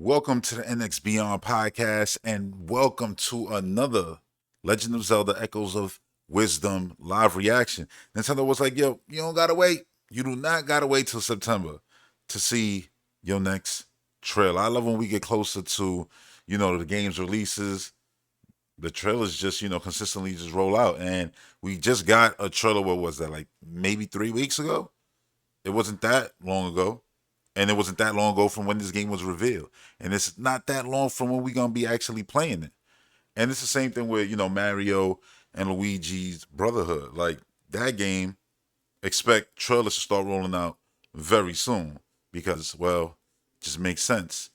Welcome to the NX Beyond podcast, and welcome to another Legend of Zelda Echoes of Wisdom live reaction. Nintendo was like, yo, you don't gotta wait. You do not gotta wait till September to see your next trailer. I love when we get closer to, the game's releases. The trailers just, consistently just roll out. And we just got a trailer, what was that, like maybe 3 weeks ago? It wasn't that long ago. And it wasn't that long ago from when this game was revealed. And it's not that long from when we're gonna be actually playing it. And it's the same thing with, Mario and Luigi's Brotherhood. Like that game, expect trailers to start rolling out very soon. Because, well, it just makes sense.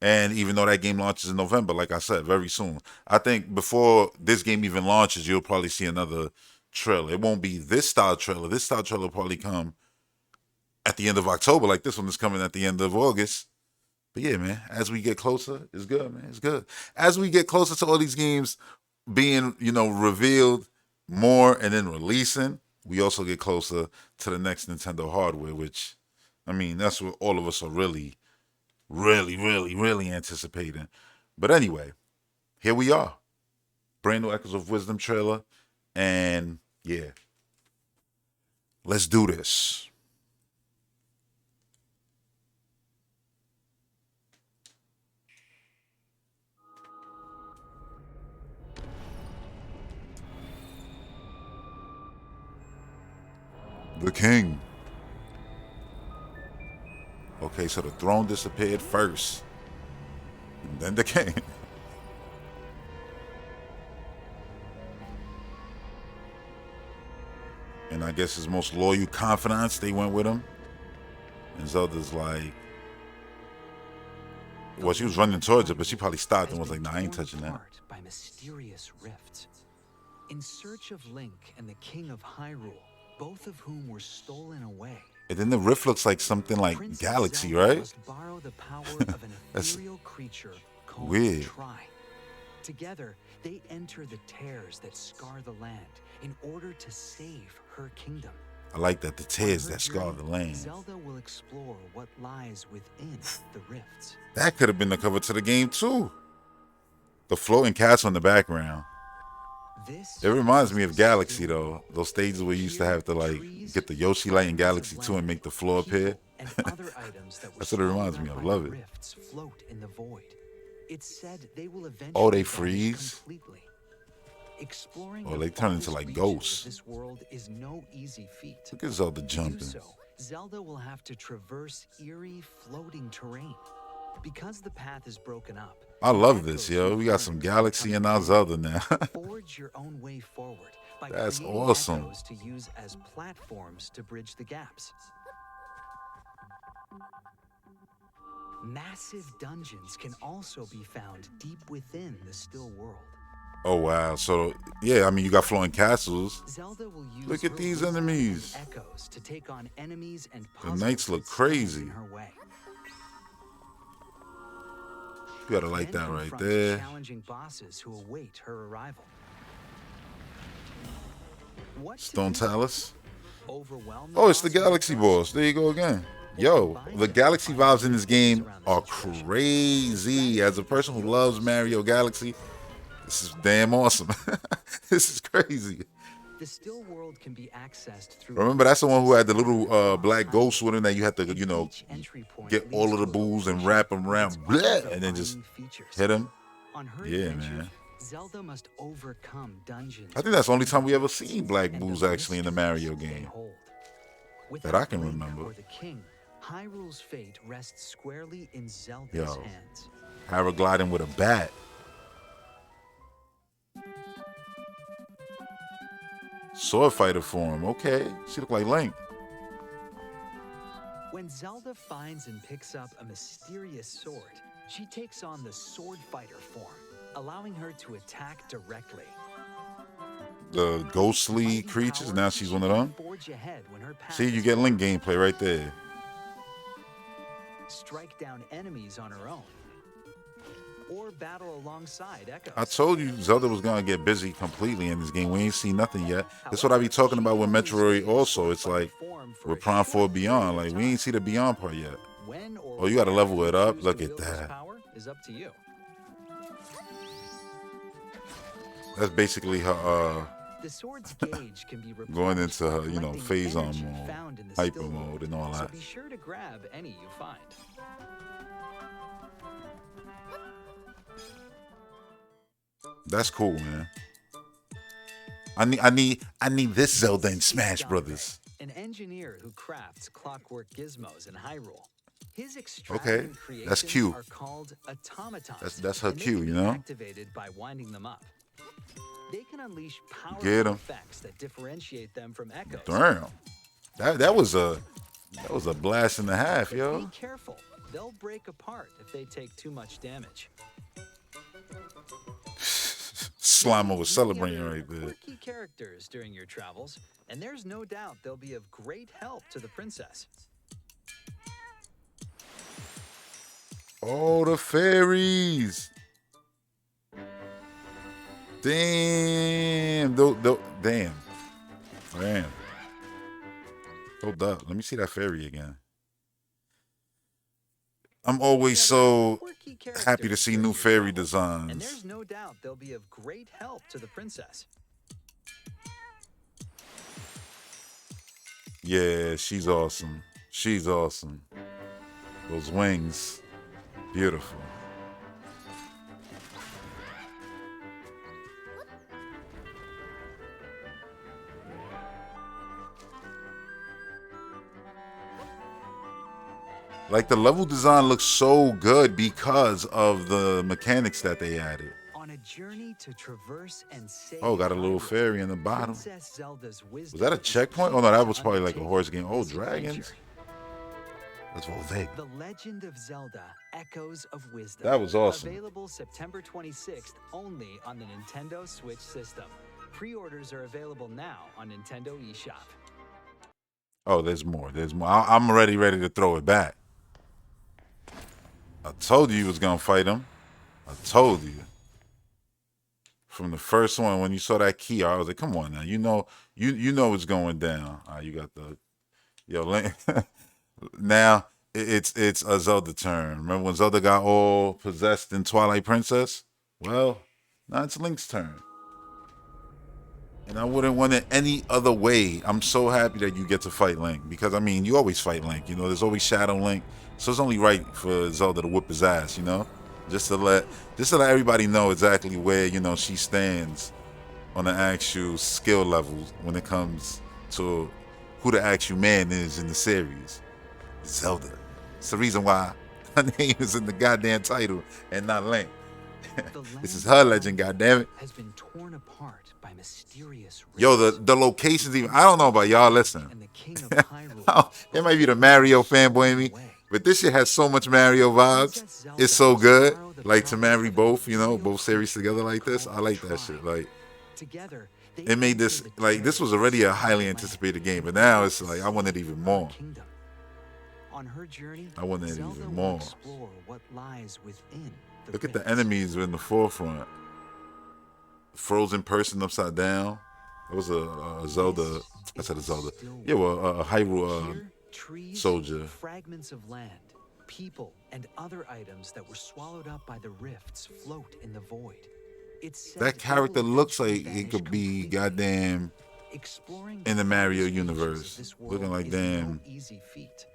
And even though that game launches in November, like I said, very soon. I think before this game even launches, you'll probably see another trailer. It won't be this style trailer. This style trailer will probably come at the end of October, like this one is coming at the end of August. But yeah, man, as we get closer, it's good, man. It's good. As we get closer to all these games being, revealed more and then releasing, we also get closer to the next Nintendo hardware, which, I mean, that's what all of us are really, really, really, really anticipating. But anyway, here we are. Brand new Echoes of Wisdom trailer. And yeah, let's do this. The king. Okay, so the throne disappeared first, and then the king. And I guess his most loyal confidants, they went with him. And Zelda's like, well, she was running towards it, but she probably stopped and was like, nah, I ain't touching that. By mysterious rifts. In search of Link and the King of Hyrule, both of whom were stolen away. And then the rift looks like something like Princess Galaxy, Zelda right? must borrow the power of an That's ethereal creature called weird. Tri. Together, they enter the tears that scar the land in order to save her kingdom. I like that, the tears On her that scar the journey, land. Zelda will explore what lies within the rifts. That could have been the cover to the game too. The floating castle in the background. This It reminds is me the of Galaxy still though. world. Those stages where you used to have to like Trees, get the Yoshi light in Galaxy bits 2 of and land, make the floor appear. people, and other items that were That's what it reminds swallowed me up of. by Love the it. rifts float in the void. It's said they will eventually Oh, they vanish freeze? completely. Exploring Oh, the they turn into farthest like reaches ghosts. of this world is no easy feat. Look at Zelda To do jumping. so, Zelda will have to traverse eerie, floating terrain. Because the path is broken up, I the love this, echoes yo. We got return some to Galaxy become in our Zelda now. forge your own way forward by That's creating awesome. echoes to use as platforms to bridge the gaps. Massive dungeons can also be found deep within the still world. Oh wow. So yeah, I mean you got flowing castles. Zelda will use Look at her these wisdom and enemies. echoes to take on enemies and The puzzles knights look that stand crazy. in her way. You gotta like Then that right confront there. challenging bosses who await her arrival. What to Stone do? Talus. Overwhelm Oh, it's the boss with Galaxy trust? boss. There you go again. Yo, the Galaxy vibes in this game are crazy. As a person who loves Mario Galaxy, this is damn awesome. This is crazy. The still world can be accessed through. Remember, that's the one who had the little black ghost with him that you had to, Each entry point get all leads of the to a bulls and location wrap them with around, its own bleh, and then just defining features. hit him. On her Yeah, adventure, man. Zelda must overcome dungeons. I think that's the only time we ever seen black and bulls the actually in the mysteries Mario they game. hold. That I Without can Link remember. or the king, Hyrule's fate rests squarely in Zelda's Yo. hands. Paragliding with a bat. Sword fighter form. Okay, she look like Link. When Zelda finds and picks up a mysterious sword, she takes on the sword fighter form, allowing her to attack directly. The ghostly Mighty creatures. power, Now she's she one of can them. forge ahead when her path See, you is get Link blocked. gameplay right there. Strike down enemies on her own, or battle alongside Echoes. I told you Zelda was gonna get busy completely in this game. We ain't seen nothing yet. That's what I be talking about with Metroid also. It's like with Prime 4 Beyond. Like we ain't see the Beyond part yet. When or Oh, you gotta where level it up? choose Look to at wield this that. power is up to you. That's basically her The sword's gauge can be going replenished into by her, you know, collecting phase on energy mode, found in the hyper still mode, world, and all so that. be sure to grab any you find. That's cool, man. I need this Zelda in Smash Brothers. An engineer who crafts clockwork gizmos in Hyrule. His Okay, extravagant that's creations cute. are called automatons. That's her and they cue, can you be know. activated by winding them up. They can unleash Get powerful 'em. effects that differentiate them from echoes. Damn, that was a blast and a half, But yo. be careful. They'll break apart if they take too much damage. Slimo was Meet celebrating other right there. Quirky characters during your travels, and there's no doubt they'll be of great help to the princess. Oh, the fairies. Damn. Damn. Damn. Hold up. Let me see that fairy again. I'm always so Quirky happy to characters see during new your fairy travels, and there's designs. no doubt they'll be of great help to the princess. Yeah, she's awesome. She's awesome. Those wings. Beautiful. Like the level design looks so good because of the mechanics that they added. On a journey to traverse and save Oh, got a little Hyrule, fairy in the bottom. Princess Zelda's wisdom Was that a is checkpoint? key Oh no, that to was probably like a undertaking horse game. Oh, this adventure. dragons. That's Volvic. The Legend of Zelda: Echoes of Wisdom. That was awesome. Available September 26th only on the Nintendo Switch system. Pre-orders are available now on Nintendo eShop. Oh, there's more. There's more. I'm already ready to throw it back. I told you was gonna fight him. I told you. From the first one, when you saw that key, I was like, "Come on now, you know what's going down." You got the Link. Now it's a Zelda turn. Remember when Zelda got all possessed in Twilight Princess? Well, now it's Link's turn. And I wouldn't want it any other way. I'm so happy that you get to fight Link because I mean, you always fight Link. You know, there's always Shadow Link, so it's only right for Zelda to whip his ass. You know, just to let everybody know exactly where she stands on the actual skill levels when it comes to who the actual man is in the series. Zelda. It's the reason why her name is in the goddamn title and not Link. This is her legend, goddammit. Has been torn apart by mysterious Yo, rifts. the locations even, I don't know about y'all, listen. And the King of Hyrule It might be the Mario fanboy in me, but this shit has so much Mario vibes. It's so good. Like to marry both, both series together like this. I like that shit. Like Together, they it made this enter the like this was already a highly anticipated game, but now it's like I want it even more. kingdom. On her journey, I want it Zelda even will more. explore what lies within the Look at the rifts. enemies in the forefront. Frozen person upside down. It was a Zelda. I said a Zelda. Yeah, well, a Hyrule Here, trees, soldier. fragments of land, people, and other items that were swallowed up by the rifts float in the void. It's said That they character will looks eventually like it vanish could be completely. goddamn Exploring in the Mario farthest reaches of universe. this world Looking like is damn no easy feat.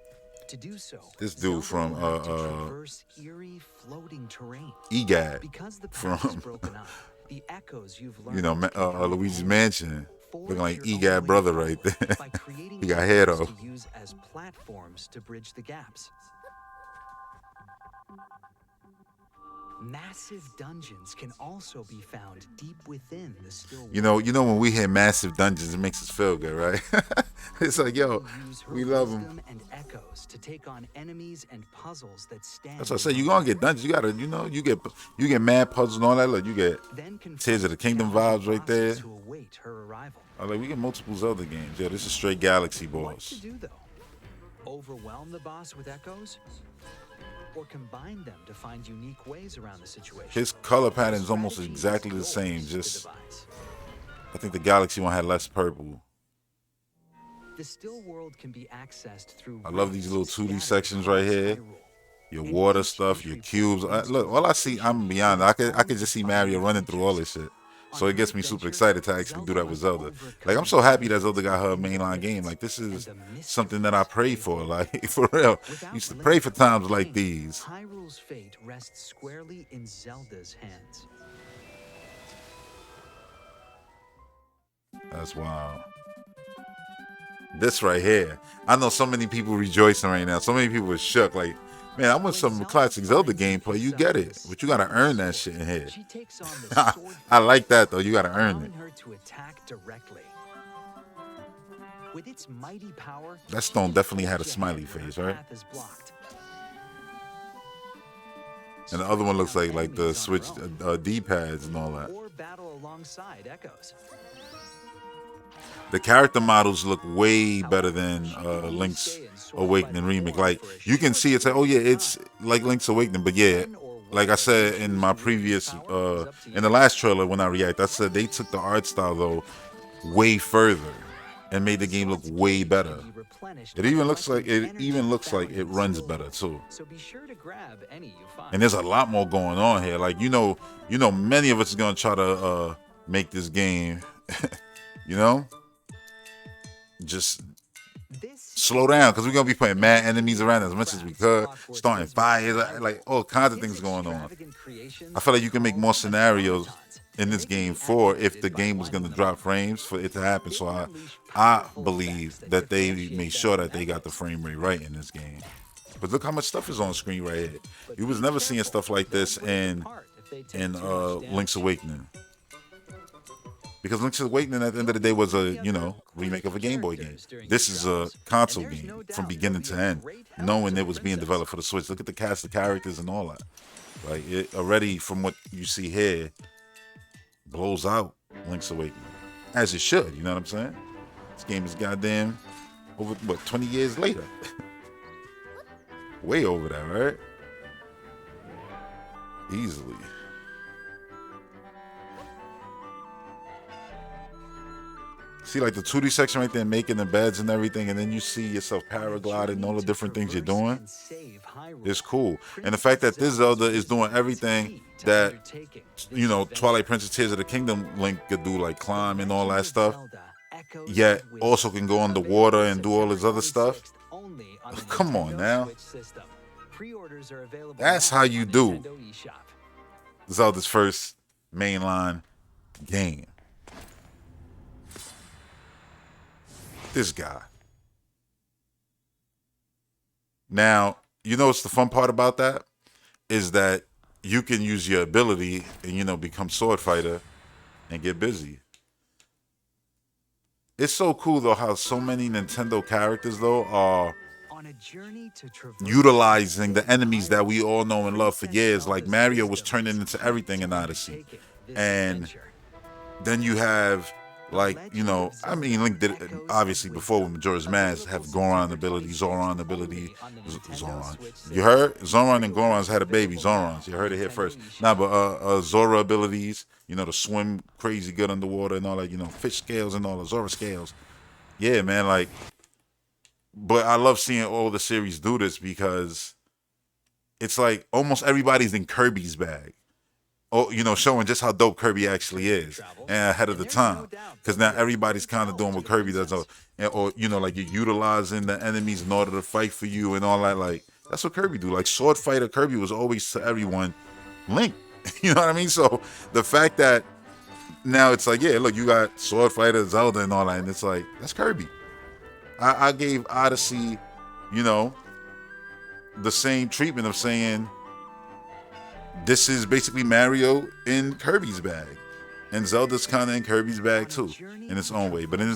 To do so, this dude Zelda from will have to traverse eerie floating terrain. EGAT Because the path is from broken up, the echoes you've learned can guide Luigi's you. Mansion. Forge Looking like your own EGAT way brother forward right there. by creating He got hair items though. to use as platforms to bridge the gaps. Massive dungeons can also be found deep within the still world. You know when we hear massive dungeons, it makes us feel good, right? It's like, yo, Use her we love them. wisdom and echoes to take on enemies and puzzles that stand. That's what I say. in You her gonna way. get dungeons. You gotta, you get mad puzzles and all that. Look, you get Then confront Tears of the Kingdom challenging vibes right there. bosses who await her arrival. I like we get multiple Zelda games. Yo, this is straight Galaxy What to boss. do though? Overwhelm the boss with echoes? Or combine them to find unique ways around the situation? His color pattern is almost Strategy exactly the is same. yours to Just devise. I think the Galaxy one had less purple. The still world can be accessed through I love these little rifts 2D scattered sections right across here. Hyrule. your In water each stuff, your entry point, cubes. Look, all I see, inspiration I'm can beyond. be I found could just see by new Mario running through all adventures. this shit. On So it her gets me super adventure, excited to actually do Zelda that with must Zelda. Like I'm overcome so happy that Zelda challenges got her and mainline game. limits, Like this and is the something that I mysteries pray they for. hold. Like for real, Without used to pray Link for or the times like King, these. Hyrule's fate rests squarely in Zelda's hands. That's wild. This right here, I know so many people rejoicing right now. So many people are shook. Like, man, I want When some Zelda classic Zelda finds and gameplay. You picks up get a it, but you gotta mysterious earn that sword, shit in here. she takes on the Sword I Fighter like that though. form, You gotta earn it. allowing her to attack directly. With its mighty power, That she stone can definitely had a forge ahead smiley when her face, right? path is blocked. And the other one Strike looks down like the enemies on her switch own, D-pads and all that. or battle alongside Echoes. The character models look way better However, than she can only Link's stay in Sword Awakening Fighter remake. form Like for a you can short see it's like, oh period yeah, of it's time. like Link's Awakening, but yeah, When or like I whether you said in choose my to wield this previous power is up to in the you. last trailer when I react, I said they took the art style though way further and made the game look Zelda's way cage better. can be replenished It by even looks like collecting energy found it in the runs scroll better room, too. so be sure to grab any you And find. there's a lot more going on here. Like many of us are gonna try to make this game, you know, just This slow is down why, because we're gonna be putting mad enemies around as much as we could, Clockwork starting Wizard's fires, like Hyrule. all kinds of His things going on. extravagant I creations feel are like you can make called more scenarios automatons, in this and they can game be for if the activated by game was gonna lining them drop up. frames for it to happen. They So can unleash I powerful effects believe that that they differentiate made them sure from that they got the Echoes. frame rate right in this game. But look how much stuff is on screen right here. But You was be never seeing careful, stuff like they'll this break apart if they take in too much Link's damage. Awakening. Because Link's Awakening at the end of the day was a, Many other remake of quirky a Game Boy game. characters during your This is a travels, and console there's game no from doubt they'll beginning be to a end, great help knowing to it the was being princess. developed for the Switch. Look at the cast of characters and all that. Like it already from what you see here blows out Link's Awakening. As it should, you know what I'm saying? This game is goddamn over 20 years later. Way over that, right? Easily. See, like the 2D section right there, making the beds and everything, and then you see yourself On a paragliding and journey all the to different things you're traverse doing. and save Hyrule, It's cool. And the fact Princess that this Zelda's Zelda is doing wisdom is everything key to that, undertaking this Twilight adventure. Princess Tears of the Kingdom Link could do, like The climb and all Legend that of stuff, Zelda: Echoes yet of Wisdom. also can go underwater Available and do all September this other stuff. 26th only on the Come on Nintendo now. Switch system. Pre-orders are available That's now how you on do Nintendo eShop. Zelda's first mainline game. This guy. Now, you know what's the fun part about that? Is that you can use your ability and, become sword fighter and get busy. It's so cool though how so many Nintendo characters though are On a journey to traverse utilizing and the save enemies that we Hyrule, all know and love for Princess years. Like Zelda's Mario was wisdom turning is into key everything to in Odyssey. undertaking this And adventure. then you have The Legend of Zelda: Link did it Echoes obviously of before Wisdom. with Majora's Mask have Available Goron September ability, 26th Zoran ability, only on the Nintendo Zoran. Switch You system. heard? Zoran and Goron's Pre-orders are had a baby, available now Zoran's. You on heard it here Nintendo first. Nah, eShop. but Zora abilities, to swim crazy good underwater and all that, fish scales and all the Zora scales. Yeah, man, like, but I love seeing all the series do this because it's like almost everybody's in Kirby's bag. Oh, showing just how dope Kirby actually is and ahead of And the there's no time. doubt Because they'll now be a everybody's great kind of help doing to what the Kirby does, princess. or like you're utilizing the enemies in order to fight for you and all that. Like that's what Kirby do. Like sword fighter Kirby was always to everyone Link. You know what I mean? So the fact that now it's like, yeah, look, you got sword fighter Zelda and all that, and it's like that's Kirby. I gave Odyssey, you know, the same treatment of saying this is basically Mario in Kirby's bag, and Zelda's kind of in Kirby's bag On a too, journey in its to own way. But traverse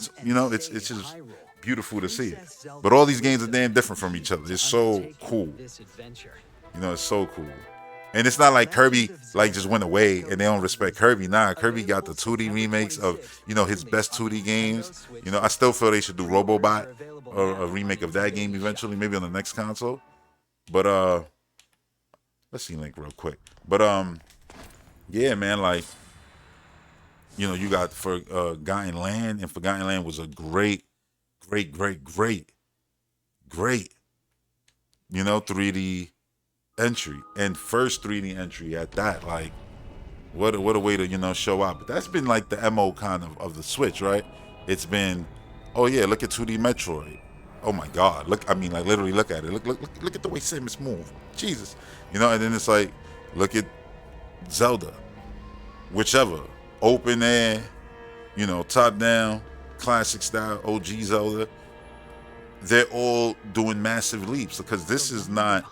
and it's save just Hyrule, beautiful to see it. Princess But all Zelda's these games are wisdom damn is different from key each other. to It's so undertaking cool. this adventure. It's so cool. And it's not like Kirby Legend of like just Zelda: went away and Echoes they don't of respect Wisdom. Kirby. Nah, Kirby got Available the 2D September remakes of 26th his only best on the 2D Nintendo games. Switch I still system. feel they should do Pre-orders Robobot are available or now a on remake of that Nintendo game eShop. eventually, maybe on the next console. But let's see Link real quick. But yeah, man, like you got Forgotten Land, and Forgotten Land was a great, great, great, great, great, 3D entry and first 3D entry at that. Like, what a way to, you know, show out. But that's been like the MO kind of the Switch, right? It's been, oh yeah, look at 2D Metroid. Oh my God, look, I mean, like literally look at it. Look at the way Samus move. Jesus, you know. And then it's like, look at Zelda, whichever, open air, you know, top down, classic style, OG Zelda. They're all doing massive leaps because this is not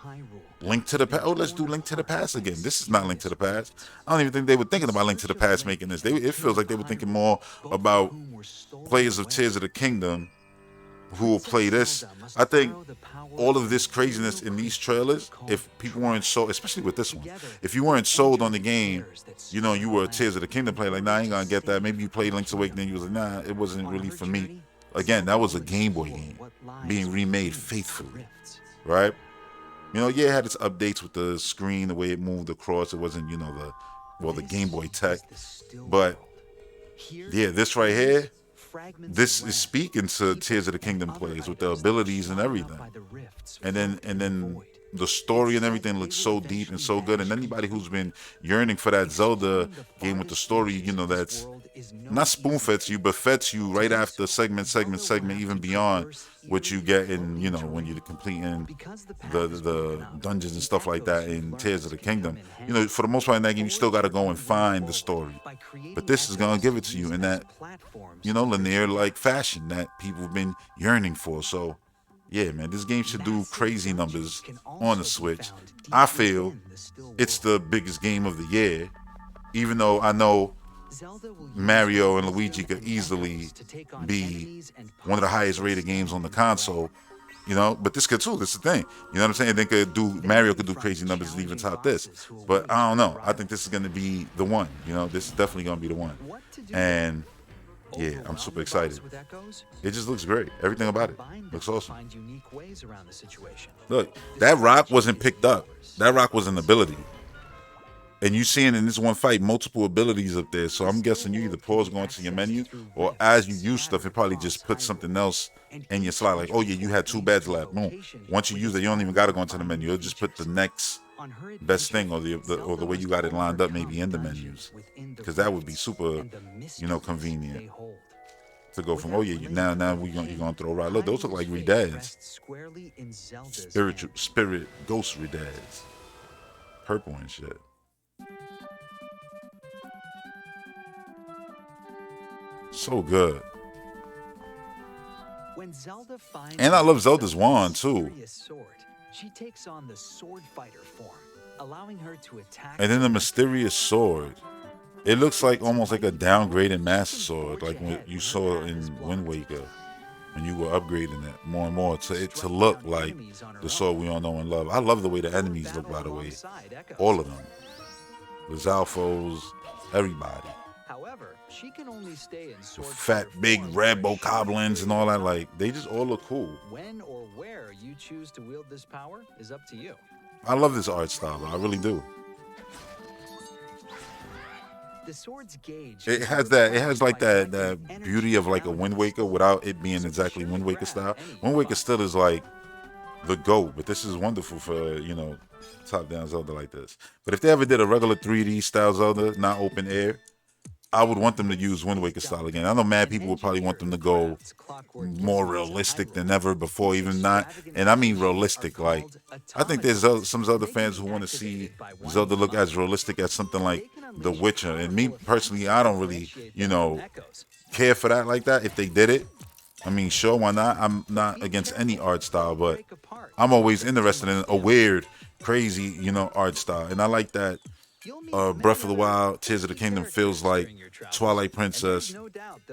Link to the Past. Oh, let's do Link to the Past again. This is not Link to the Past. I don't even think they were thinking about Link to the Past making this. It feels like they were thinking more about players of Tears of the Kingdom who will play this. I think all of this craziness in these trailers, if people weren't sold, especially with this one, if you weren't sold on the game, you know, you were a Tears of the Kingdom player, like, nah, I ain't gonna get that. Maybe you played Link's Awakening, you was like, nah, it wasn't really for me. Again, that was a Game Boy game being remade faithfully, right? You know, yeah, it had its updates with the screen, the way it moved across. It wasn't, you know, the Game Boy tech. But yeah, this right here, this is speaking to Tears of the Kingdom players with the abilities and everything. And then the story and everything looks so deep and so good. And anybody who's been yearning for that Zelda game with the story, you know, that's not spoon fed to you, but fed to you right after segment, even beyond what you get in, you know, when you're completing the dungeons and stuff like that in Tears of the Kingdom. You know, for the most part in that game, you still got to go and find the story. But this is going to give it to you in that, you know, linear-like fashion that people have been yearning for. So, yeah, man, this game should do crazy numbers on the Switch. I feel it's the biggest game of the year, even though I know Mario and Luigi could easily be one of the highest rated games on the console, you know, but this could too. This is the thing, you know what I'm saying? Mario could do crazy numbers and even top this, but I don't know. I think this is going to be the one, you know, this is definitely going to be the one. And yeah, I'm super excited. It just looks great. Everything about it looks awesome. Look, that rock wasn't picked up. That rock was an ability. And you seeing in this one fight multiple abilities up there. So I'm guessing you either pause going to your menu, or as you use stuff, it probably just puts something else in your slot. Like, oh yeah, you had 2 beds left. Boom. Once you use it, you don't even got to go into the menu. It'll just put the next best thing or the way you got it lined up maybe in the menus. Because that would be super, you know, convenient. To go from, oh yeah, now you're gonna throw right. Look, those look like Redads. Spirit ghost Redads. Purple and shit. So good. And I love Zelda's wand too. She takes on the sword fighter form, allowing her to attack. And then the mysterious sword. It looks like almost like a downgraded Master Sword, like when you saw in Wind Waker, and you were upgrading it more and more to look like the sword we all know and love. I love the way the enemies look, by the way. All of them. The Zalfos, everybody. However, she can only stay in the fat, big Rambo goblins and all that, like, they just all look cool. When or where you choose to wield this power is up to you. I love this art style, I really do. The sword's gauge. It has like that beauty of like a Wind Waker without it being exactly Wind Waker style. Wind Waker still is like the GOAT, but this is wonderful for, you know, top-down Zelda like this. But if they ever did a regular 3D style Zelda, not open air, I would want them to use Wind Waker style again. I know mad people would probably want them to go more realistic than ever before, even not. And I mean realistic. Like, I think there's some Zelda fans who want to see Zelda look as realistic as something like The Witcher. And me personally, I don't really, you know, care for that like that. If they did it, I mean, sure, why not? I'm not against any art style, but I'm always interested in a weird, crazy, you know, art style. And I like that. Breath of the Wild, Tears of the Kingdom feels like Twilight Princess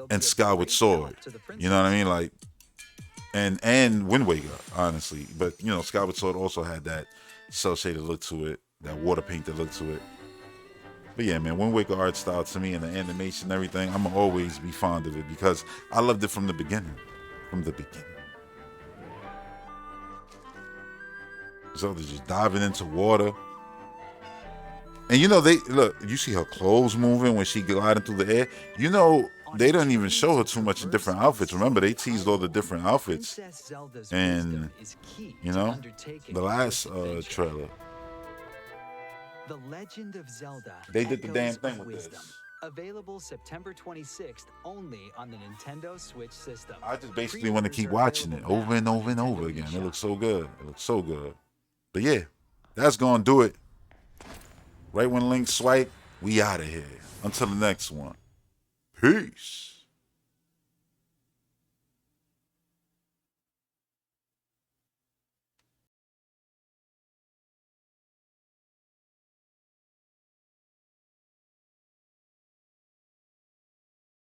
and Skyward Sword. You know what I mean? Like, and Wind Waker, honestly. But, you know, Skyward Sword also had that cel-shaded look to it, that water painted look to it. But yeah, man, Wind Waker art style to me and the animation and everything, I'm gonna always be fond of it because I loved it from the beginning. Zelda just diving into water. And you know, you see her clothes moving when she gliding through the air. You know, they don't even show her too much in different outfits. Remember, they teased all the different outfits. And, you know, the last trailer. The Legend of Zelda. They did the damn Echoes thing of with Wisdom. this. Available September 26th only on the Nintendo Switch system. I just basically want to keep watching it over and over and over again. It looks so good. It looks so good. But yeah, that's gonna do it. Right when Link swipe, we out of here. Until the next one. Peace.